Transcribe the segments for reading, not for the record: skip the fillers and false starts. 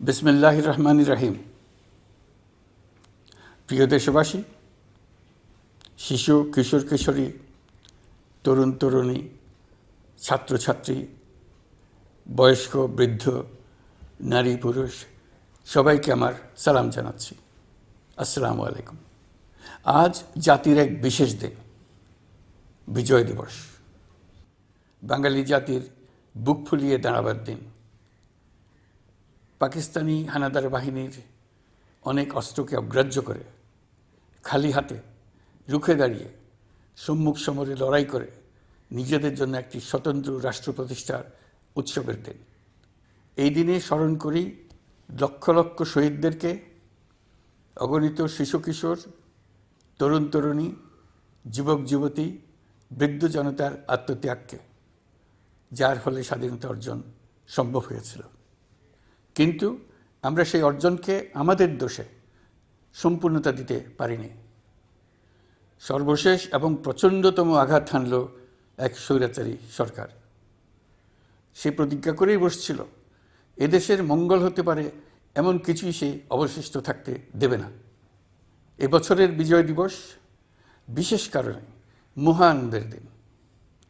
বিসমিল্লাহির রহমানির রহিম। প্রিয় দেশবাসী, শিশু, কিশোর কিশোরী, তরুণ তরুণী, ছাত্রছাত্রী, বয়স্ক বৃদ্ধ, নারী পুরুষ সবাইকে আমার সালাম জানাচ্ছি। আসসালামু আলাইকুম। আজ জাতির এক বিশেষ দিন, বিজয় দিবস। বাঙালি জাতির বুক ফুলিয়ে দাঁড়াবার দিন। পাকিস্তানি হানাদার বাহিনীর অনেক অস্ত্রকে অগ্রাহ্য করে খালি হাতে রুখে দাঁড়িয়ে সম্মুখ সমরে লড়াই করে নিজেদের জন্য একটি স্বতন্ত্র রাষ্ট্র প্রতিষ্ঠার উৎসবের দিন। এই দিনে স্মরণ করি লক্ষ লক্ষ শহীদদেরকে, অগণিত শিশু কিশোর, তরুণ তরুণী, যুবক যুবতী, বৃদ্ধ জনতার আত্মত্যাগকে, যার ফলে স্বাধীনতা অর্জন সম্ভব হয়েছিল। কিন্তু আমরা সেই অর্জনকে আমাদের দোষে সম্পূর্ণতা দিতে পারিনি। সর্বশেষ এবং প্রচণ্ডতম আঘাত হানল এক স্বৈরাচারী সরকার। সে প্রতিজ্ঞা করেই বসছিল, এদেশের মঙ্গল হতে পারে এমন কিছুই সে অবশিষ্ট থাকতে দেবে না। এবছরের বিজয় দিবস বিশেষ কারণে মহানন্দের দিন।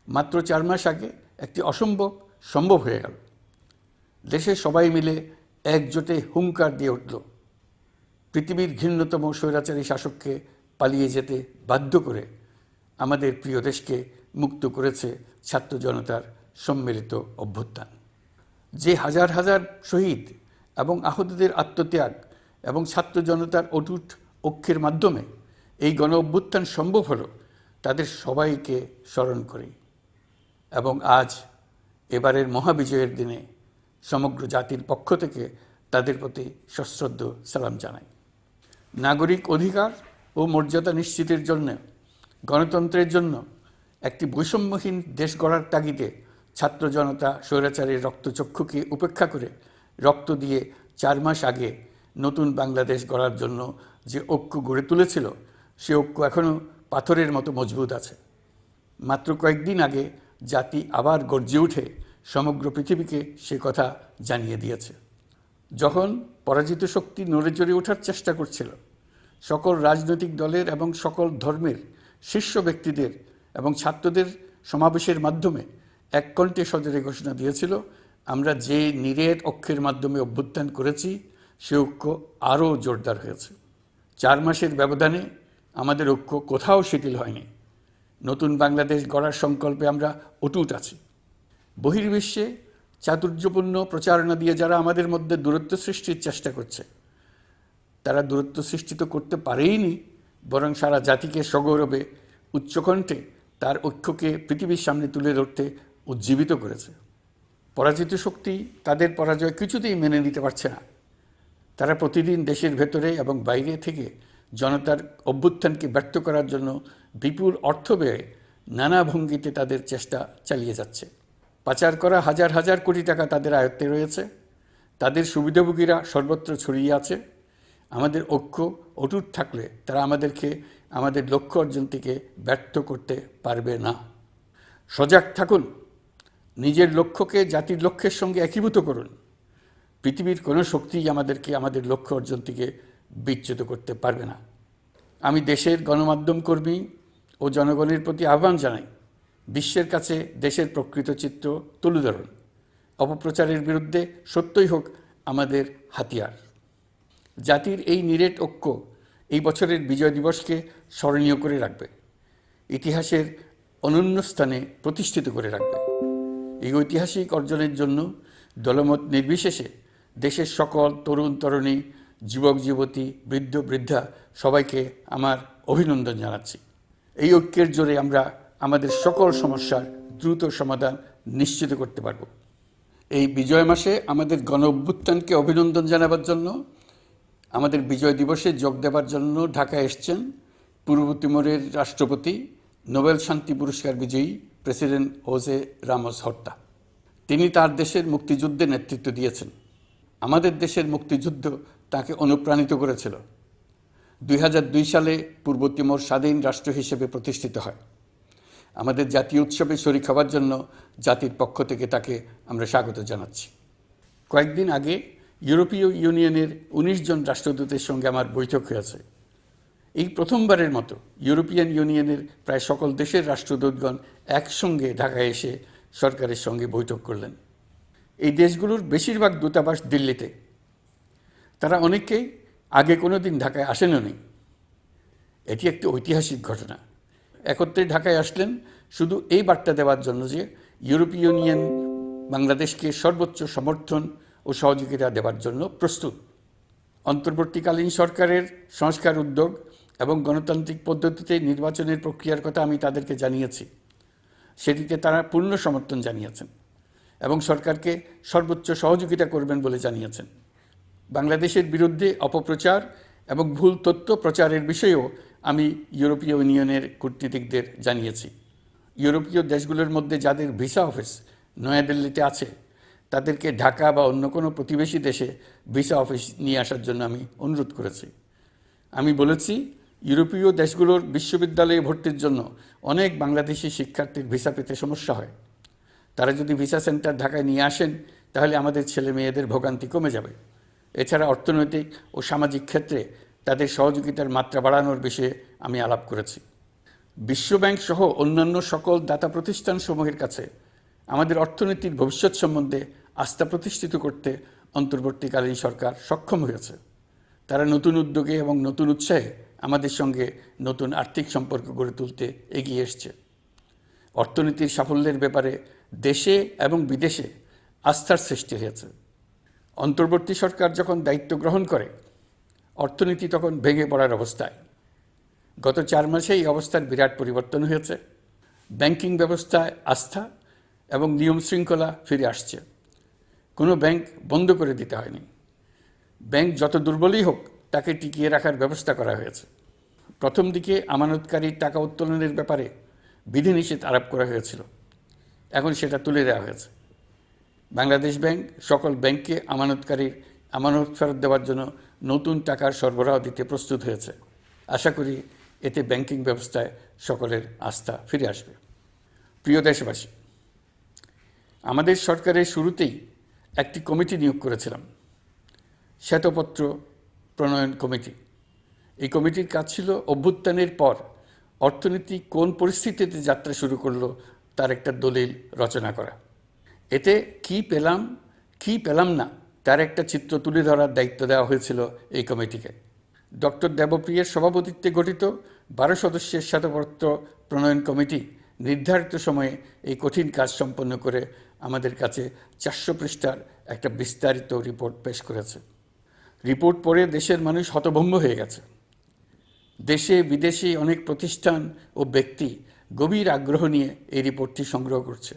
মাত্র 4 মাস আগে একটি অসম্ভব সম্ভব হয়ে গেল। দেশের সবাই মিলে একজোটে হুঙ্কার দিয়ে উঠল, পৃথিবীর ঘৃণ্যতম স্বৈরাচারী শাসককে পালিয়ে যেতে বাধ্য করে আমাদের প্রিয় দেশকে মুক্ত করেছে ছাত্র জনতার সম্মিলিত অভ্যুত্থান। যে হাজার হাজার শহীদ এবং আহতদের আত্মত্যাগ এবং ছাত্র জনতার অটুট ঐক্যের মাধ্যমে এই গণ অভ্যুত্থান সম্ভব হলো, তাদের সবাইকে স্মরণ করি এবং আজ এবারের মহাবিজয়ের দিনে সমগ্র জাতির পক্ষ থেকে তাদের প্রতি সশ্রদ্ধ সালাম জানাই। নাগরিক অধিকার ও মর্যাদা নিশ্চিতের জন্য, গণতন্ত্রের জন্য একটি বৈষম্যহীন দেশ গড়ার তাগিদে ছাত্র জনতা স্বৈরাচারের রক্তচক্ষুকে উপেক্ষা করে রক্ত দিয়ে 4 মাস আগে নতুন বাংলাদেশ গড়ার জন্য যে ঐক্য গড়ে তুলেছিল, সে ঐক্য এখনও পাথরের মতো মজবুত আছে। মাত্র কয়েকদিন আগে জাতি আবার গর্জে উঠে সমগ্র পৃথিবীকে সে কথা জানিয়ে দিয়েছে। যখন পরাজিত শক্তি নড়ে চড়ে ওঠার চেষ্টা করছিল, সকল রাজনৈতিক দলের এবং সকল ধর্মের শীর্ষ ব্যক্তিদের এবং ছাত্রদের সমাবেশের মাধ্যমে এক কণ্ঠে সজোরে ঘোষণা দিয়েছিল, আমরা যে নিরেট ঐক্যের মাধ্যমে অভ্যুত্থান করেছি সে ঐক্য আরও জোরদার হয়েছে। 4 মাসের ব্যবধানে আমাদের ঐক্য কোথাও শিথিল হয়নি। নতুন বাংলাদেশ গড়ার সংকল্পে আমরা অটুট আছি। বহির্বিশ্বে চাতুর্যপূর্ণ প্রচারণা দিয়ে যারা আমাদের মধ্যে দূরত্ব সৃষ্টির চেষ্টা করছে, তারা দূরত্ব সৃষ্টি তো করতে পারেইনি, বরং সারা জাতিকে সগৌরবে উচ্চকণ্ঠে তার ঐক্যকে পৃথিবীর সামনে তুলে ধরতে উজ্জীবিত করেছে। পরাজিত শক্তি তাদের পরাজয় কিছুতেই মেনে নিতে পারছে না। তারা প্রতিদিন দেশের ভেতরে এবং বাইরে থেকে জনতার অভ্যুত্থানকে ব্যর্থ করার জন্য বিপুল অর্থ ব্যয়ে নানা ভঙ্গিতে তাদের চেষ্টা চালিয়ে যাচ্ছে। পাচার করা হাজার হাজার কোটি টাকা তাদের আয়ত্তে রয়েছে। তাদের সুবিধাভোগীরা সর্বত্র ছড়িয়ে আছে। আমাদের ঐক্য অটুট থাকলে তারা আমাদেরকে আমাদের লক্ষ্য অর্জন থেকে ব্যর্থ করতে পারবে না। সজাগ থাকুন, নিজের লক্ষ্যকে জাতির লক্ষ্যের সঙ্গে একীভূত করুন। পৃথিবীর কোনো শক্তিই আমাদেরকে আমাদের লক্ষ্য অর্জন থেকে বিচ্যুত করতে পারবে না। আমি দেশের গণমাধ্যম কর্মী ও জনগণের প্রতি আহ্বান জানাই, বিশ্বের কাছে দেশের প্রকৃত চিত্র তুলে ধরুন। অপপ্রচারের বিরুদ্ধে সত্যই হোক আমাদের হাতিয়ার। জাতির এই নিরেট ঐক্য এই বছরের বিজয় দিবসকে স্মরণীয় করে রাখবে, ইতিহাসের অনন্য স্থানে প্রতিষ্ঠিত করে রাখবে। এই ঐতিহাসিক অর্জনের জন্য দলমত নির্বিশেষে দেশের সকল তরুণ তরুণী, যুবক যুবতী, বৃদ্ধ বৃদ্ধা সবাইকে আমার অভিনন্দন জানাচ্ছি। এই ঐক্যের জোরে আমরা আমাদের সকল সমস্যার দ্রুত সমাধান নিশ্চিত করতে পারব। এই বিজয় মাসে আমাদের গণ অভ্যুত্থানকে অভিনন্দন জানাবার জন্য, আমাদের বিজয় দিবসে যোগ দেবার জন্য ঢাকায় এসছেন পূর্ব তিমোরের রাষ্ট্রপতি, নোবেল শান্তি পুরস্কার বিজয়ী প্রেসিডেন্ট হোসে রামোস হর্তা। তিনি তার দেশের মুক্তিযুদ্ধে নেতৃত্ব দিয়েছেন। আমাদের দেশের মুক্তিযুদ্ধ তাকে অনুপ্রাণিত করেছিল। 2002 সালে পূর্ব তিমোর স্বাধীন রাষ্ট্র হিসেবে প্রতিষ্ঠিত হয়। আমাদের জাতীয় উৎসবে শরীক হওয়ার জন্য জাতির পক্ষ থেকে তাকে আমরা স্বাগত জানাচ্ছি। কয়েকদিন আগে ইউরোপীয় ইউনিয়নের ১৯ জন রাষ্ট্রদূতের সঙ্গে আমার বৈঠক হয়েছে। এই প্রথমবারের মতো ইউরোপিয়ান ইউনিয়নের প্রায় সকল দেশের রাষ্ট্রদূতগণ একসঙ্গে ঢাকায় এসে সরকারের সঙ্গে বৈঠক করলেন। এই দেশগুলোর বেশিরভাগ দূতাবাস দিল্লিতে। তারা অনেকেই আগে কোনো দিন ঢাকায় আসেনও নি। এটি একটি ঐতিহাসিক ঘটনা। একত্রে ঢাকায় আসলেন শুধু এই বার্তা দেওয়ার জন্য যে ইউরোপীয় ইউনিয়ন বাংলাদেশকে সর্বোচ্চ সমর্থন ও সহযোগিতা দেওয়ার জন্য প্রস্তুত। অন্তর্বর্তীকালীন সরকারের সংস্কার উদ্যোগ এবং গণতান্ত্রিক পদ্ধতিতে নির্বাচনের প্রক্রিয়ার কথা আমি তাদেরকে জানিয়েছি। সেটিতে তারা পূর্ণ সমর্থন জানিয়েছেন এবং সরকারকে সর্বোচ্চ সহযোগিতা করবেন বলে জানিয়েছেন। বাংলাদেশের বিরুদ্ধে অপপ্রচার এবং ভুল তথ্য প্রচারের বিষয়েও আমি ইউরোপীয় ইউনিয়নের কূটনীতিকদের জানিয়েছি। ইউরোপীয় দেশগুলোর মধ্যে যাদের ভিসা অফিস নয়াদিল্লিতে আছে তাদেরকে ঢাকা বা অন্য কোনো প্রতিবেশী দেশে ভিসা অফিস নিয়ে আসার জন্য আমি অনুরোধ করেছি। আমি বলেছি, ইউরোপীয় দেশগুলোর বিশ্ববিদ্যালয়ে ভর্তির জন্য অনেক বাংলাদেশি শিক্ষার্থীর ভিসা পেতে সমস্যা হয়। তারা যদি ভিসা সেন্টার ঢাকায় নিয়ে আসেন তাহলে আমাদের ছেলে মেয়েদের ভোগান্তি কমে যাবে। এছাড়া অর্থনৈতিক ও সামাজিক ক্ষেত্রে তাদের সহযোগিতার মাত্রা বাড়ানোর বিষয়ে আমি আলাপ করেছি। বিশ্বব্যাংক সহ অন্যান্য সকল দাতা প্রতিষ্ঠানসমূহের কাছে আমাদের অর্থনীতির ভবিষ্যৎ সম্বন্ধে আস্থা প্রতিষ্ঠিত করতে অন্তর্বর্তীকালীন সরকার সক্ষম হয়েছে। তারা নতুন উদ্যোগে এবং নতুন উৎসাহে আমাদের সঙ্গে নতুন আর্থিক সম্পর্ক গড়ে তুলতে এগিয়ে এসছে। অর্থনীতির সাফল্যের ব্যাপারে দেশে এবং বিদেশে আস্থার সৃষ্টি হয়েছে। অন্তর্বর্তী সরকার যখন দায়িত্ব গ্রহণ করে অর্থনীতি তখন ভেঙে পড়ার অবস্থায়। গত 4 মাসে এই অবস্থার বিরাট পরিবর্তন হয়েছে। ব্যাংকিং ব্যবস্থায় আস্থা এবং নিয়ম শৃঙ্খলা ফিরে আসছে। কোনো ব্যাংক বন্ধ করে দিতে হয়নি। ব্যাংক যত দুর্বলই হোক তাকে টিকিয়ে রাখার ব্যবস্থা করা হয়েছে। প্রথম দিকে আমানতকারীর টাকা উত্তোলনের ব্যাপারে বিধিনিষেধ আরোপ করা হয়েছিল, এখন সেটা তুলে দেওয়া হয়েছে। বাংলাদেশ ব্যাংক সকল ব্যাংককে আমানতকারীর আমানত ফেরত দেওয়ার জন্য নতুন টাকার সরবরাহ দিতে প্রস্তুত হয়েছে। আশা করি এতে ব্যাংকিং ব্যবস্থায় সকলের আস্থা ফিরে আসবে। প্রিয় দেশবাসী, আমাদের সরকারের শুরুতেই একটি কমিটি নিয়োগ করেছিলাম, শ্বেতপত্র প্রণয়ন কমিটি। এই কমিটির কাজ ছিল অভ্যুত্থানের পর অর্থনীতি কোন পরিস্থিতিতে যাত্রা শুরু করলো তার একটা দলিল রচনা করা। এতে কি পেলাম কি পেলাম না তার একটা চিত্র তুলে ধরার দায়িত্ব দেওয়া হয়েছিল এই কমিটিকে। ডক্টর দেবপ্রিয়ের সভাপতিত্বে গঠিত 12 সদস্যের শ্বেতপত্র প্রণয়ন কমিটি নির্ধারিত সময়ে এই কঠিন কাজ সম্পন্ন করে আমাদের কাছে 400 পৃষ্ঠার একটা বিস্তারিত রিপোর্ট পেশ করেছে। রিপোর্ট পড়ে দেশের মানুষ হতভম্ব হয়ে গেছে। দেশে বিদেশে অনেক প্রতিষ্ঠান ও ব্যক্তি গভীর আগ্রহ নিয়ে এই রিপোর্টটি সংগ্রহ করছে।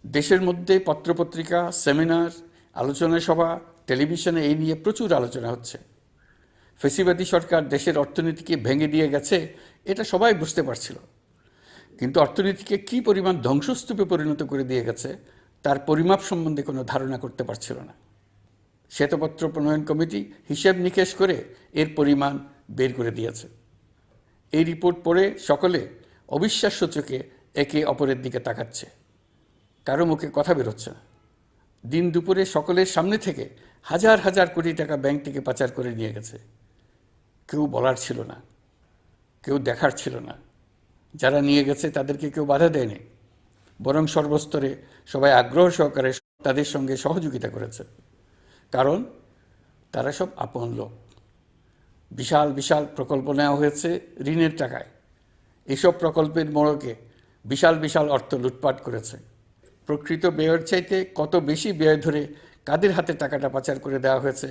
দেশের মধ্যে পত্রপত্রিকা, সেমিনার, আলোচনা সভা, টেলিভিশনে এই নিয়ে প্রচুর আলোচনা হচ্ছে। ফ্যাসিবাদী সরকার দেশের অর্থনীতিকে ভেঙে দিয়ে গেছে এটা সবাই বুঝতে পারছিল, কিন্তু অর্থনীতিকে কী পরিমাণ ধ্বংসস্তূপে পরিণত করে দিয়ে গেছে তার পরিমাপ সম্বন্ধে কোনো ধারণা করতে পারছিল না। শ্বেতপত্র প্রণয়ন কমিটি হিসেব নিকেশ করে এর পরিমাণ বের করে দিয়েছে। এই রিপোর্ট পড়ে সকলে অবিশ্বাস্য চোখে একে অপরের দিকে তাকাচ্ছে। কারো মুখে কথা বেরোচ্ছে না। দিন দুপুরে সকলের সামনে থেকে হাজার হাজার কোটি টাকা ব্যাংক থেকে পাচার করে নিয়ে গেছে। কেউ বলার ছিল না, কেউ দেখার ছিল না। যারা নিয়ে গেছে তাদেরকে কেউ বাধা দেয়নি, বরং সর্বস্তরে সবাই আগ্রহ সহকারে তাদের সঙ্গে সহযোগিতা করেছে। কারণ তারা সব আপন লোক। বিশাল বিশাল প্রকল্প নেওয়া হয়েছে ঋণের টাকায়। এসব প্রকল্পের মোড়কে বিশাল বিশাল অর্থ লুটপাট করেছে। প্রকৃত ব্যয়ের চাইতে কত বেশি ব্যয় ধরে কাদের হাতে টাকাটা পাচার করে দেওয়া হয়েছে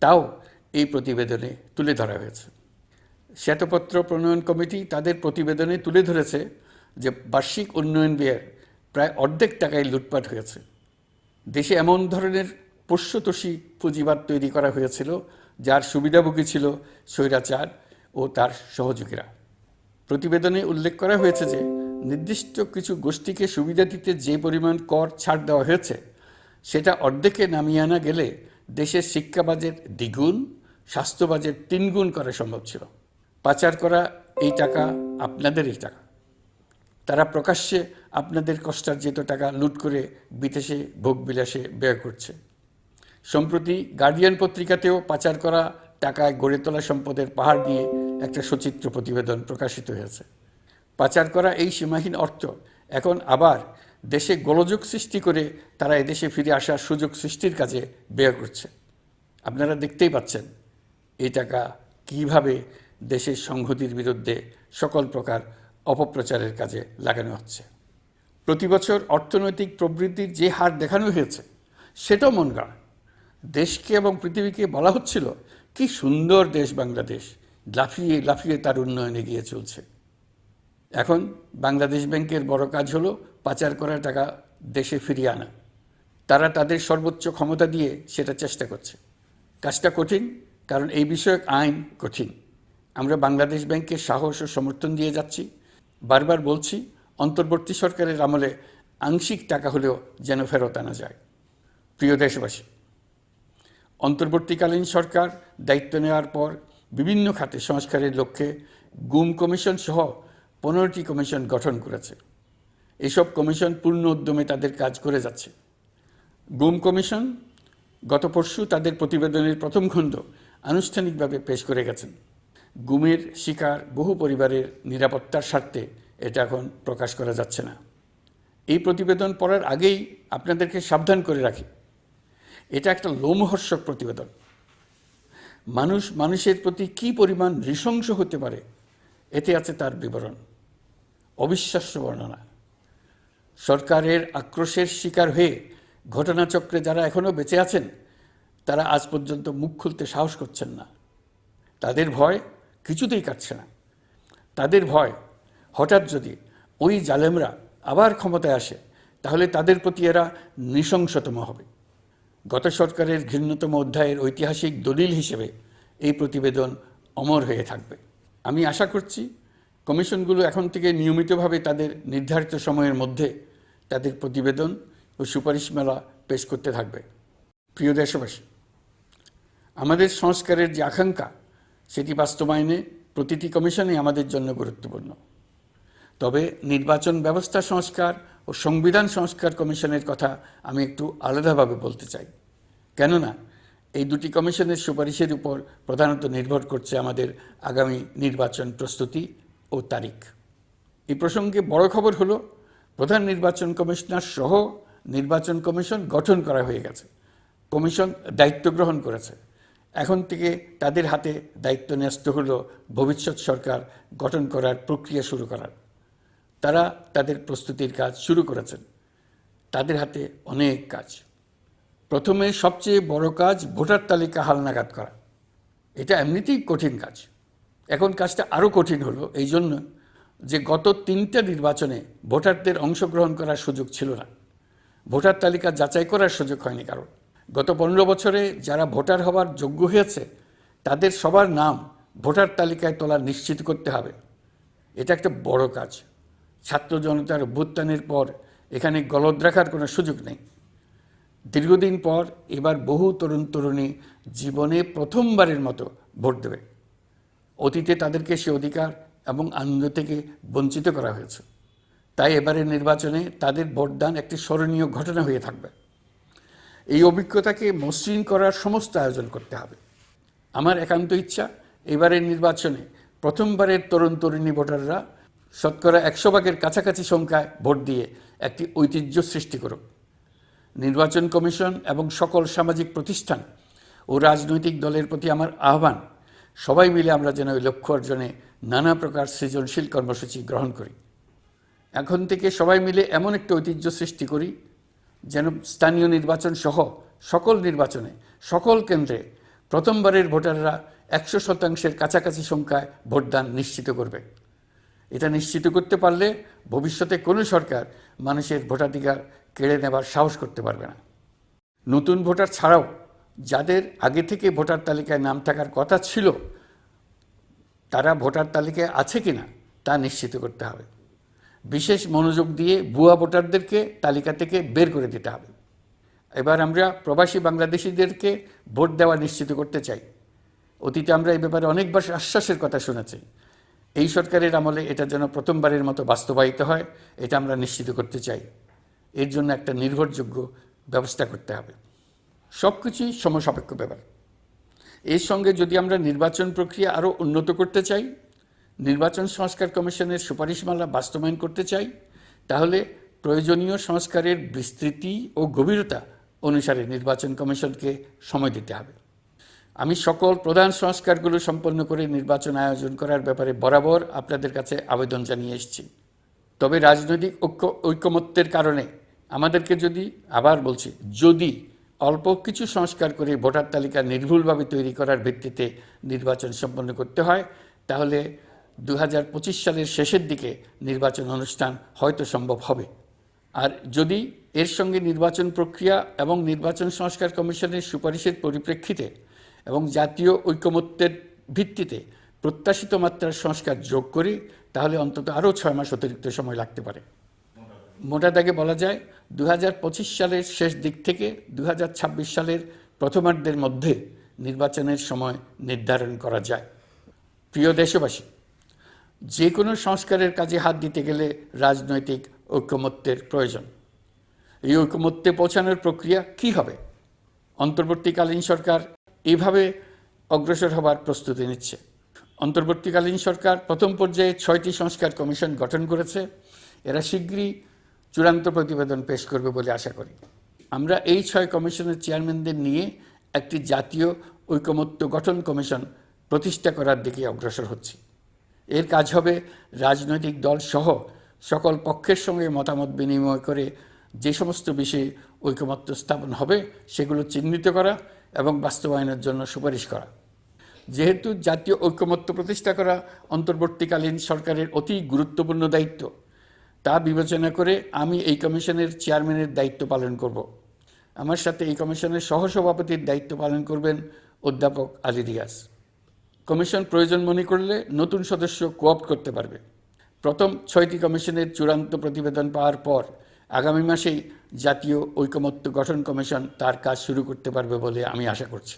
তাও এই প্রতিবেদনে তুলে ধরা হয়েছে। শ্বেতপত্র প্রণয়ন কমিটি তাদের প্রতিবেদনে তুলে ধরেছে যে বার্ষিক উন্নয়ন ব্যয়ের প্রায় অর্ধেক টাকায় লুটপাট হয়েছে। দেশে এমন ধরনের পোষ্যতোষী পুঁজিবাদ তৈরি করা হয়েছিল যার সুবিধাভোগী ছিল স্বৈরাচার ও তার সহযোগীরা। প্রতিবেদনে উল্লেখ করা হয়েছে যে নির্দিষ্ট কিছু গোষ্ঠীকে সুবিধা দিতে যে পরিমাণ কর ছাড় দেওয়া হয়েছে সেটা অর্ধেকে নামিয়ে আনা গেলে দেশের শিক্ষা বাজেট দ্বিগুণ, স্বাস্থ্য বাজেট 3 গুণ করা সম্ভব ছিল। পাচার করা এই টাকা আপনাদেরই টাকা। তারা প্রকাশ্যে আপনাদের কষ্টার্জিত টাকা লুট করে বিদেশে ভোগবিলাসে ব্যয় করছে। সম্প্রতি গার্ডিয়ান পত্রিকাতেও পাচার করা টাকায় গড়ে তোলা সম্পদের পাহাড় নিয়ে একটা সচিত্র প্রতিবেদন প্রকাশিত হয়েছে। পাচার করা এই সীমাহীন অর্থ এখন আবার দেশে গোলযোগ সৃষ্টি করে তারা এদেশে ফিরে আসার সুযোগ সৃষ্টির কাজে ব্যয় করছে। আপনারা দেখতেই পাচ্ছেন এই টাকা কীভাবে দেশের সংহতির বিরুদ্ধে সকল প্রকার অপপ্রচারের কাজে লাগানো হচ্ছে। প্রতি বছর অর্থনৈতিক প্রবৃদ্ধির যে হার দেখানো হয়েছে সেটাও মন গড়া। দেশকে এবং পৃথিবীকে বলা হচ্ছিল কি সুন্দর দেশ বাংলাদেশ, লাফিয়ে লাফিয়ে তার উন্নয়নে এগিয়ে চলছে। এখন বাংলাদেশ ব্যাংকের বড় কাজ হলো পাচার করা টাকা দেশে ফিরিয়ে আনা। তারা তাদের সর্বোচ্চ ক্ষমতা দিয়ে সেটা চেষ্টা করছে। কাজটা কঠিন, কারণ এই বিষয়ক আইন কঠিন। আমরা বাংলাদেশ ব্যাংকের সাহস ও সমর্থন দিয়ে যাচ্ছি। বারবার বলছি, অন্তর্বর্তী সরকারের আমলে আংশিক টাকা হলেও যেন ফেরত আনা যায়। প্রিয় দেশবাসী, অন্তর্বর্তীকালীন সরকার দায়িত্ব নেওয়ার পর বিভিন্ন খাতে সংস্কারের লক্ষ্যে গুম কমিশন সহ 15টি কমিশন গঠন করেছে। এসব কমিশন পূর্ণ উদ্যমে তাদের কাজ করে যাচ্ছে। গুম কমিশন গত পরশু তাদের প্রতিবেদনের প্রথম খণ্ড আনুষ্ঠানিকভাবে পেশ করে গেছেন। গুমের শিকার বহু পরিবারের নিরাপত্তার স্বার্থে এটা এখন প্রকাশ করা যাচ্ছে না। এই প্রতিবেদন পড়ার আগেই আপনাদেরকে সাবধান করে রাখি, এটা একটা লোমহর্ষক প্রতিবেদন। মানুষ মানুষের প্রতি কী পরিমাণ নৃশংস হতে পারে এতে আছে তার বিবরণ। অবিশ্বাস্য বর্ণনা। সরকারের আক্রোশের শিকার হয়ে ঘটনাচক্রে যারা এখনও বেঁচে আছেন তারা আজ পর্যন্ত মুখ খুলতে সাহস করছেন না। তাদের ভয় কিছুতেই কাটছে না। তাদের ভয় হঠাৎ যদি ওই জালেমরা আবার ক্ষমতায় আসে তাহলে তাদের প্রতি এরা নৃশংসতম হবে। গত সরকারের ঘৃণ্যতম অধ্যায়ের ঐতিহাসিক দলিল হিসেবে এই প্রতিবেদন অমর হয়ে থাকবে। আমি আশা করছি কমিশনগুলো এখন থেকে নিয়মিতভাবে তাদের নির্ধারিত সময়ের মধ্যে তাদের প্রতিবেদন ও সুপারিশমালা পেশ করতে থাকবে। প্রিয় দেশবাসী, আমাদের সংস্কারের যে আকাঙ্ক্ষা সেটি বাস্তবায়নে প্রতিটি কমিশনই আমাদের জন্য গুরুত্বপূর্ণ। তবে নির্বাচন ব্যবস্থা সংস্কার ও সংবিধান সংস্কার কমিশনের কথা আমি একটু আলাদাভাবে বলতে চাই। কেননা এই দুটি কমিশনের সুপারিশের উপর প্রধানত নির্ভর করছে আমাদের আগামী নির্বাচন প্রস্তুতি ও তারিখ। এই প্রসঙ্গে বড় খবর হলো প্রধান নির্বাচন কমিশনার সহ নির্বাচন কমিশন গঠন করা হয়ে গেছে। কমিশন দায়িত্ব গ্রহণ করেছে। এখন থেকে তাদের হাতে দায়িত্ব ন্যস্ত হলো ভবিষ্যৎ সরকার গঠন করার প্রক্রিয়া শুরু করার। তারা তাদের প্রস্তুতির কাজ শুরু করেছেন। তাদের হাতে অনেক কাজ। প্রথমে সবচেয়ে বড় কাজ ভোটার তালিকা হালনাগাদ করা। এটা এমনিতেই কঠিন কাজ। এখন কাজটা আরও কঠিন হলো এই জন্য যে গত 3টা নির্বাচনে ভোটারদের অংশগ্রহণ করার সুযোগ ছিল না। ভোটার তালিকা যাচাই করার সুযোগ হয়নি কারণ। গত 15 বছরে যারা ভোটার হওয়ার যোগ্য হয়েছে তাদের সবার নাম ভোটার তালিকায় তোলা নিশ্চিত করতে হবে। এটা একটা বড় কাজ। ছাত্র জনতার অভ্যুত্থানের পর এখানে গলদ রাখার কোনো সুযোগ নেই। দীর্ঘদিন পর এবার বহু তরুণ তরুণী জীবনে প্রথমবারের মতো ভোট দেবে। অতীতে তাদেরকে সে অধিকার এবং আনন্দ থেকে বঞ্চিত করা হয়েছে। তাই এবারের নির্বাচনে তাদের ভোটদান একটি স্মরণীয় ঘটনা হয়ে থাকবে। এই অভিজ্ঞতাকে মসৃণ করার সমস্ত আয়োজন করতে হবে। আমার একান্ত ইচ্ছা এবারের নির্বাচনে প্রথমবারের তরুণ তরুণী ভোটাররা শতকরা 100 কাছাকাছি সংখ্যায় ভোট দিয়ে একটি ঐতিহ্য সৃষ্টি করুক। নির্বাচন কমিশন এবং সকল সামাজিক প্রতিষ্ঠান ও রাজনৈতিক দলের প্রতি আমার আহ্বান, সবাই মিলে আমরা যেন ওই লক্ষ্য অর্জনে নানা প্রকার সৃজনশীল কর্মসূচি গ্রহণ করি। এখন থেকে সবাই মিলে এমন একটা ঐতিহ্য সৃষ্টি করি যেন স্থানীয় নির্বাচন সহ সকল নির্বাচনে সকল কেন্দ্রে প্রথমবারের ভোটাররা 100% কাছাকাছি সংখ্যায় ভোটদান নিশ্চিত করবে। এটা নিশ্চিত করতে পারলে ভবিষ্যতে কোনো সরকার মানুষের ভোটাধিকার কেড়ে নেবার সাহস করতে পারবে না। নতুন ভোটার ছাড়াও যাদের আগে থেকে ভোটার তালিকায় নাম থাকার কথা ছিল তারা ভোটার তালিকায় আছে কিনা তা নিশ্চিত করতে হবে। বিশেষ মনোযোগ দিয়ে ভুয়া ভোটারদেরকে তালিকা থেকে বের করে দিতে হবে। এবার আমরা প্রবাসী বাংলাদেশিদেরকে ভোট দেওয়া নিশ্চিত করতে চাই। অতীতে আমরা এই ব্যাপারে অনেকবার আশ্বাসের কথা শুনেছি। এই সরকারের আমলে এটা যেন প্রথমবারের মতো বাস্তবায়িত হয়, এটা আমরা নিশ্চিত করতে চাই। এর জন্য একটা নির্ভরযোগ্য ব্যবস্থা করতে হবে। সব কিছুই সমসাপেক্ষ ব্যাপার। এর সঙ্গে যদি আমরা নির্বাচন প্রক্রিয়া আরও উন্নত করতে চাই, নির্বাচন সংস্কার কমিশনের সুপারিশমালা বাস্তবায়ন করতে চাই, তাহলে প্রয়োজনীয় সংস্কারের বিস্তৃতি ও গভীরতা অনুসারে নির্বাচন কমিশনকে সময় দিতে হবে। আমি সকল প্রধান সংস্কারগুলো সম্পন্ন করে নির্বাচন আয়োজন করার ব্যাপারে বরাবর আপনাদের কাছে আবেদন জানিয়ে এসেছি। তবে রাজনৈতিক ঐকমত্যের কারণে আমাদেরকে আবার বলছি, যদি অল্প কিছু সংস্কার করে ভোটার তালিকা নির্ভুলভাবে তৈরি করার ভিত্তিতে নির্বাচন সম্পন্ন করতে হয়, তাহলে 2025 সালের শেষের দিকে নির্বাচন অনুষ্ঠান হয়তো সম্ভব হবে। আর যদি এর সঙ্গে নির্বাচন প্রক্রিয়া এবং নির্বাচন সংস্কার কমিশনের সুপারিশের পরিপ্রেক্ষিতে এবং জাতীয় ঐকমত্যের ভিত্তিতে প্রত্যাশিত মাত্রার সংস্কার যোগ করি, তাহলে অন্তত আরও 6 মাস অতিরিক্ত সময় লাগতে পারে। মোটা দাগে বলা যায় 2025 সালের শেষ দিক থেকে 2026 সালের প্রথমার্ধের মধ্যে নির্বাচনের সময় নির্ধারণ করা যায়। প্রিয় দেশবাসী, যে কোনো সংস্কারের কাজে হাত দিতে গেলে রাজনৈতিক ঐকমত্যের প্রয়োজন। এই ঐকমত্যে পৌঁছানোর প্রক্রিয়া কি হবে? অন্তর্বর্তীকালীন সরকার এইভাবে অগ্রসর হবার প্রস্তুতি নিচ্ছে। অন্তর্বর্তীকালীন সরকার প্রথম পর্যায়ে 6টি সংস্কার কমিশন গঠন করেছে। এরা শীঘ্রই চূড়ান্ত প্রতিবেদন পেশ করবে বলে আশা করি। আমরা এই 6 কমিশনের চেয়ারম্যানদের নিয়ে একটি জাতীয় ঐকমত্য গঠন কমিশন প্রতিষ্ঠা করার দিকে অগ্রসর হচ্ছি। এর কাজ হবে রাজনৈতিক দল সহ সকল পক্ষের সঙ্গে মতামত বিনিময় করে যে সমস্ত বিষয়ে ঐকমত্য স্থাপন হবে সেগুলো চিহ্নিত করা এবং বাস্তবায়নের জন্য সুপারিশ করা। যেহেতু জাতীয় ঐকমত্য প্রতিষ্ঠা করা অন্তর্বর্তীকালীন সরকারের অতি গুরুত্বপূর্ণ দায়িত্ব, তা বিবেচনা করে আমি এই কমিশনের চেয়ারম্যানের দায়িত্ব পালন করব। আমার সাথে এই কমিশনের সহসভাপতির দায়িত্ব পালন করবেন অধ্যাপক আলী রিয়াজ। কমিশন প্রয়োজন মনে করলে নতুন সদস্য কোঅপ্ট করতে পারবে। প্রথম 6টি কমিশনের চূড়ান্ত প্রতিবেদন পাওয়ার পর আগামী মাসেই জাতীয় ঐকমত্য গঠন কমিশন তার কাজ শুরু করতে পারবে বলে আমি আশা করছি।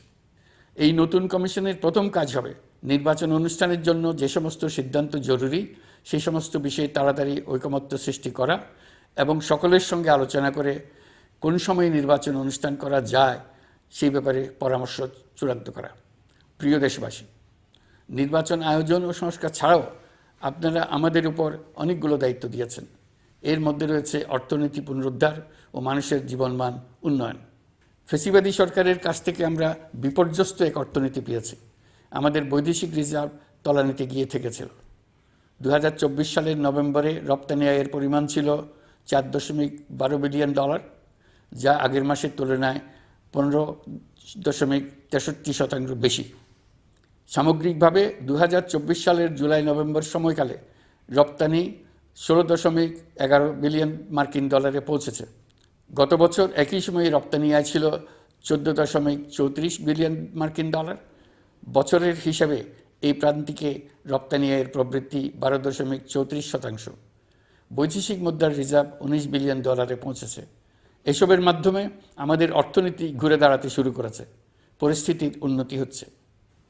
এই নতুন কমিশনের প্রথম কাজ হবে নির্বাচন অনুষ্ঠানের জন্য যে সমস্ত সিদ্ধান্ত জরুরি সেই সমস্ত বিষয়ে তাড়াতাড়ি ঐকমত্য সৃষ্টি করা এবং সকলের সঙ্গে আলোচনা করে কোন সময়ে নির্বাচন অনুষ্ঠান করা যায় সেই ব্যাপারে পরামর্শ চূড়ান্ত করা। প্রিয় দেশবাসী, নির্বাচন আয়োজন ও সংস্কার ছাড়াও আপনারা আমাদের উপর অনেকগুলো দায়িত্ব দিয়েছেন। এর মধ্যে রয়েছে অর্থনীতি পুনরুদ্ধার ও মানুষের জীবনমান উন্নয়ন। ফ্যাসিবাদী সরকারের কাছ থেকে আমরা বিপর্যস্ত এক অর্থনীতি পেয়েছি। আমাদের বৈদেশিক রিজার্ভ তলানিতে গিয়ে থেকেছিল। 2024 সালের নভেম্বরে রপ্তানি আয়ের পরিমাণ ছিল $4.12 বিলিয়ন, যা আগের মাসের তুলনায় 15.63% বেশি। সামগ্রিকভাবে 2024 সালের জুলাই নভেম্বর সময়কালে রপ্তানি $16.11 বিলিয়ন মার্কিন ডলারে পৌঁছেছে। গত বছর একই সময়ে রপ্তানি আয় ছিল $14.34 বিলিয়ন মার্কিন ডলার। বছরের হিসাবে এই প্রান্তিকে রপ্তানি আয়ের প্রবৃদ্ধি 12.34%। বৈদেশিক মুদ্রার রিজার্ভ $19 বিলিয়ন পৌঁছেছে। এসবের মাধ্যমে আমাদের অর্থনীতি ঘুরে দাঁড়াতে শুরু করেছে। পরিস্থিতির উন্নতি হচ্ছে।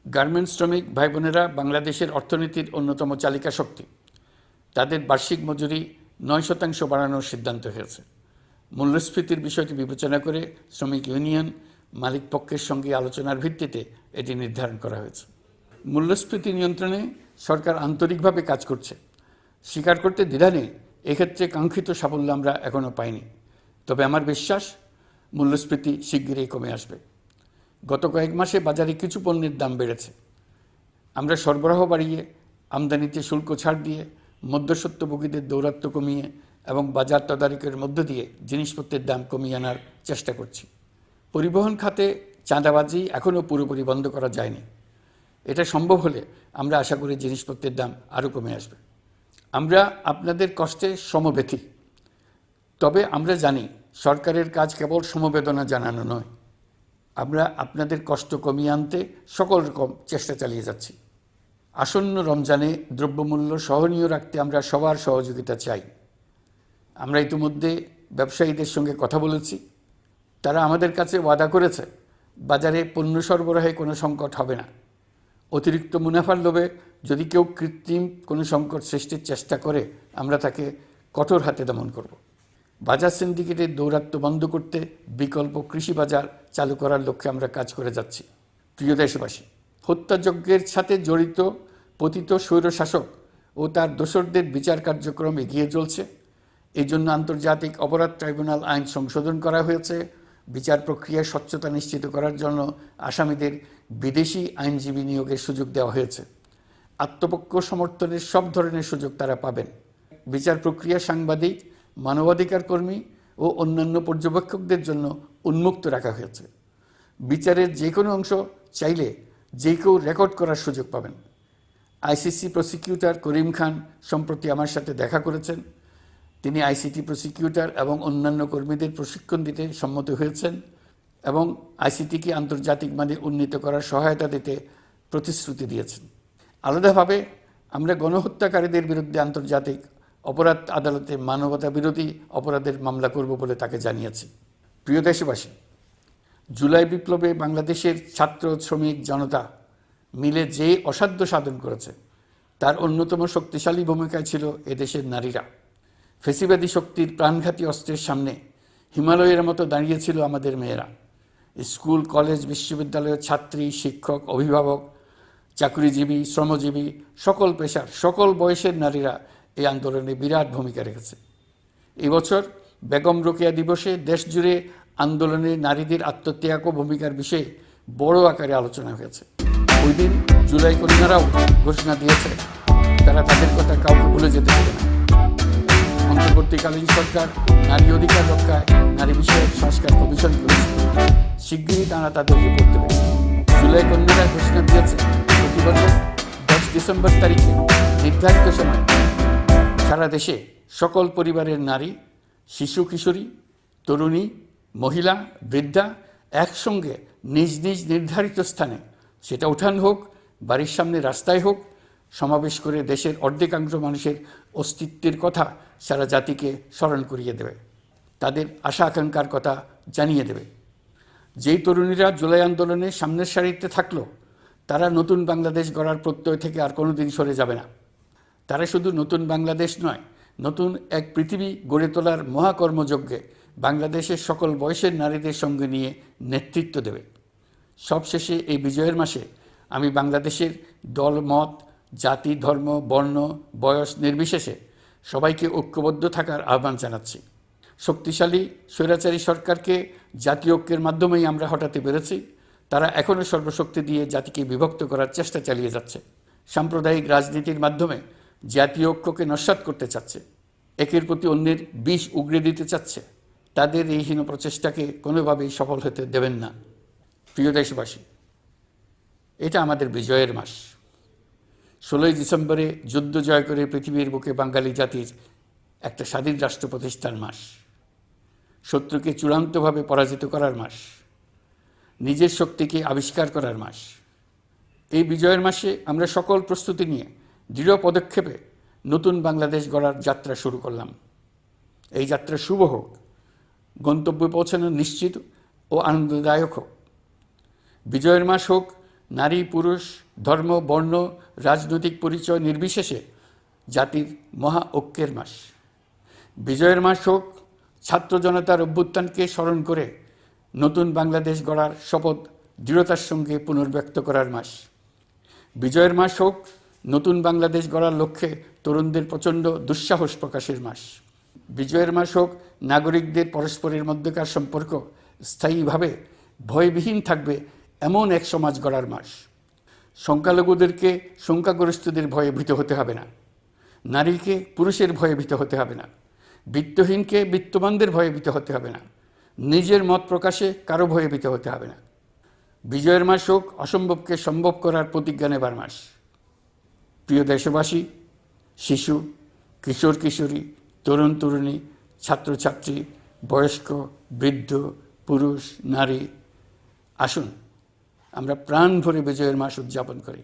গার্মেন্টস শ্রমিক ভাই বোনেরা বাংলাদেশের অর্থনীতির অন্যতম চালিকা শক্তি। তাদের বার্ষিক মজুরি 9% বাড়ানোর সিদ্ধান্ত হয়েছে। মূল্যস্ফীতির বিষয়টি বিবেচনা করে শ্রমিক ইউনিয়ন মালিক পক্ষের সঙ্গে আলোচনার ভিত্তিতে এটি নির্ধারণ করা হয়েছে। মূল্যস্ফীতি নিয়ন্ত্রণে সরকার আন্তরিকভাবে কাজ করছে। স্বীকার করতে দ্বিধা নেই, এক্ষেত্রে কাঙ্ক্ষিত সাফল্য আমরা এখনও পাইনি। তবে আমার বিশ্বাস মূল্যস্ফীতি শিগগিরই কমে আসবে। গত কয়েক মাসে বাজারে কিছু পণ্যের দাম বেড়েছে। আমরা সরবরাহ বাড়িয়ে, আমদানিতে শুল্ক ছাড় দিয়ে, মধ্যস্বত্বভোগীদের দৌরাত্ম্য কমিয়ে এবং বাজার তদারকির মধ্য দিয়ে জিনিসপত্রের দাম কমিয়ে আনার চেষ্টা করছি। পরিবহন খাতে চাঁদাবাজি এখনও পুরোপুরি বন্ধ করা যায়নি। এটা সম্ভব হলে আমরা আশা করি জিনিসপত্রের দাম আরও কমে আসবে। আমরা আপনাদের কষ্টে সমব্যথী। তবে আমরা জানি সরকারের কাজ কেবল সমবেদনা জানানো নয়। আমরা আপনাদের কষ্ট কমিয়ে আনতে সকল রকম চেষ্টা চালিয়ে যাচ্ছি। আসন্ন রমজানে দ্রব্যমূল্য সহনীয় রাখতে আমরা সবার সহযোগিতা চাই। আমরা ইতিমধ্যে ব্যবসায়ীদের সঙ্গে কথা বলেছি। তারা আমাদের কাছে ওয়াদা করেছে বাজারে পণ্য সরবরাহে কোনো সংকট হবে না। অতিরিক্ত মুনাফার লোভে যদি কেউ কৃত্রিম কোনো সংকট সৃষ্টির চেষ্টা করে আমরা তাকে কঠোর হাতে দমন করব। বাজার সিন্ডিকেটের দৌরাত্ম্য বন্ধ করতে বিকল্প কৃষি বাজার চালু করার লক্ষ্যে আমরা কাজ করে যাচ্ছি। প্রিয় দেশবাসী, হত্যাযজ্ঞের সাথে জড়িত পতিত স্বৈরশাসক ও তার দোসরদের বিচার কার্যক্রম এগিয়ে চলছে। এই জন্য আন্তর্জাতিক অপরাধ ট্রাইব্যুনাল আইন সংশোধন করা হয়েছে। বিচার প্রক্রিয়ার স্বচ্ছতা নিশ্চিত করার জন্য আসামিদের বিদেশি আইনজীবী নিয়োগের সুযোগ দেওয়া হয়েছে। আত্মপক্ষ সমর্থনের সব ধরনের সুযোগ তারা পাবেন। বিচার প্রক্রিয়া সাংবাদিক, মানবাধিকার কর্মী ও অন্যান্য পর্যবেক্ষকদের জন্য উন্মুক্ত রাখা হয়েছে। বিচারের যে কোনো অংশ চাইলে যে কেউ রেকর্ড করার সুযোগ পাবেন। আইসিসি প্রসিকিউটর করিম খান সম্প্রতি আমার সাথে দেখা করেছেন। তিনি আইসিটি প্রসিকিউটর এবং অন্যান্য কর্মীদের প্রশিক্ষণ দিতে সম্মত হয়েছেন এবং আইসিটিকে আন্তর্জাতিক মানে উন্নীত করার সহায়তা দিতে প্রতিশ্রুতি দিয়েছেন। আলাদাভাবে আমরা গণহত্যাকারীদের বিরুদ্ধে আন্তর্জাতিক অপরাধ আদালতে মানবতা বিরোধী অপরাধের মামলা করব বলে তাকে জানিয়েছি। প্রিয় দেশবাসী, জুলাই বিপ্লবে বাংলাদেশের ছাত্র, শ্রমিক, জনতা মিলে যে অসাধ্য সাধন করেছে তার অন্যতম শক্তিশালী ভূমিকায় ছিল এদেশের নারীরা। ফেসিবাদী শক্তির প্রাণঘাতী অস্ত্রের সামনে হিমালয়ের মতো দাঁড়িয়েছিল আমাদের মেয়েরা। স্কুল, কলেজ, বিশ্ববিদ্যালয়ের ছাত্রী, শিক্ষক, অভিভাবক, চাকরিজীবী, শ্রমজীবী, সকল পেশার, সকল বয়সের নারীরা এই আন্দোলনে বিরাট ভূমিকা রেখেছে। এবছর বেগম রোকেয়া দিবসে দেশজুড়ে আন্দোলনে নারীদের আত্মত্যাগ ও ভূমিকার বিষয়ে বড় আকারে আলোচনা হয়েছে। ওই দিন জুলাই কন্যারাও ঘোষণা দিয়েছে তারা তাদের কথা কাউকে ভুলে যেতে পারে না। অন্তর্বর্তীকালীন সরকার নারী অধিকার রক্ষায় নারী বিষয়ক সংস্কার কমিশন করেছে। শিগগিরই তারা তাদের রিপোর্ট দেবে। জুলাই কন্যারা ঘোষণা দিয়েছে প্রতি বছর 10 ডিসেম্বর তারিখে নির্ধারিত সময় সারা দেশে সকল পরিবারের নারী, শিশু, কিশোরী, তরুণী, মহিলা, বৃদ্ধা একসঙ্গে নিজ নিজ নির্ধারিত স্থানে, সেটা উঠান হোক, বাড়ির সামনে রাস্তায় হোক, সমাবেশ করে দেশের অর্ধেকাংশ মানুষের অস্তিত্বের কথা সারা জাতিকে স্মরণ করিয়ে দেবে, তাদের আশা আকাঙ্ক্ষার কথা জানিয়ে দেবে। যেই তরুণীরা জুলাই আন্দোলনে সামনের সারিতে থাকলো তারা নতুন বাংলাদেশ গড়ার প্রত্যয় থেকে আর কোনোদিন সরে যাবে না। তারা শুধু নতুন বাংলাদেশ নয়, নতুন এক পৃথিবী গড়ে তোলার মহাকর্মযজ্ঞে বাংলাদেশের সকল বয়সের নারীদের সঙ্গে নিয়ে নেতৃত্ব দেবে। সবশেষে এই বিজয়ের মাসে আমি বাংলাদেশের দল, মত, জাতি, ধর্ম, বর্ণ, বয়স নির্বিশেষে সবাইকে ঐক্যবদ্ধ থাকার আহ্বান জানাচ্ছি। শক্তিশালী স্বৈরাচারী সরকারকে জাতীয় ঐক্যের মাধ্যমেই আমরা হটাতে পেরেছি। তারা এখনও সর্বশক্তি দিয়ে জাতিকে বিভক্ত করার চেষ্টা চালিয়ে যাচ্ছে। সাম্প্রদায়িক রাজনীতির মাধ্যমে জাতীয় ঐক্যকে নস্যাৎ করতে চাচ্ছে, একের প্রতি অন্যের বিষ উগড়ে দিতে চাচ্ছে। তাদের এই হীন প্রচেষ্টাকে কোনোভাবেই সফল হতে দেবেন না। প্রিয় দেশবাসী, এটা আমাদের বিজয়ের মাস। 16ই ডিসেম্বরে যুদ্ধ জয় করে পৃথিবীর বুকে বাঙালি জাতির একটা স্বাধীন রাষ্ট্র প্রতিষ্ঠার মাস, শত্রুকে চূড়ান্তভাবে পরাজিত করার মাস, নিজের শক্তিকে আবিষ্কার করার মাস। এই বিজয়ের মাসে আমরা সকল প্রস্তুতি নিয়ে দৃঢ় পদক্ষেপে নতুন বাংলাদেশ গড়ার যাত্রা শুরু করলাম। এই যাত্রা শুভ হোক, গন্তব্যে পৌঁছানো নিশ্চিত ও আনন্দদায়ক হোক। বিজয়ের মাস হোক নারী, পুরুষ, ধর্ম, বর্ণ, রাজনৈতিক পরিচয় নির্বিশেষে জাতির মহা ঐক্যের মাস। বিজয়ের মাস হোক ছাত্র জনতার অভ্যুত্থানকে স্মরণ করে নতুন বাংলাদেশ গড়ার শপথ দৃঢ়তার সঙ্গে পুনর্ব্যক্ত করার মাস। বিজয়ের মাস হোক নতুন বাংলাদেশ গড়ার লক্ষ্যে তরুণদের প্রচণ্ড দুঃসাহস প্রকাশের মাস। বিজয়ের মাস হোক নাগরিকদের পরস্পরের মধ্যকার সম্পর্ক স্থায়ীভাবে ভয়বিহীন থাকবে এমন এক সমাজ গড়ার মাস। সংখ্যালঘুদেরকে সংখ্যাগরিষ্ঠদের ভয়ে ভীত হতে হবে না, নারীকে পুরুষের ভয়ে ভীত হতে হবে না, বিত্তহীনকে বিত্তবানদের ভয়ে ভীত হতে হবে না, নিজের মত প্রকাশে কারো ভয়ে ভীত হতে হবে না। বিজয়ের মাস হোক অসম্ভবকে সম্ভব করার প্রতিজ্ঞা নেবার মাস। প্রিয় দেশবাসী, শিশু, কিশোর কিশোরী, তরুণ তরুণী, ছাত্রছাত্রী, বয়স্ক, বৃদ্ধ, পুরুষ, নারী, আসুন আমরা প্রাণ ভরে বিজয়ের মাস উদযাপন করি।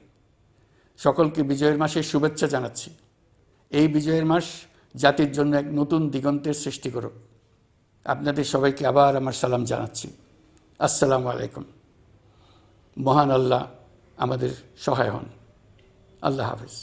সকলকে বিজয়ের মাসের শুভেচ্ছা জানাচ্ছি। এই বিজয়ের মাস জাতির জন্য এক নতুন দিগন্তের সৃষ্টি করুক। আপনাদের সবাইকে আবার আমার সালাম জানাচ্ছি। আসসালামু আলাইকুম। মহান আল্লাহ আমাদের সহায় হন। আল্লাহ হাফেজ।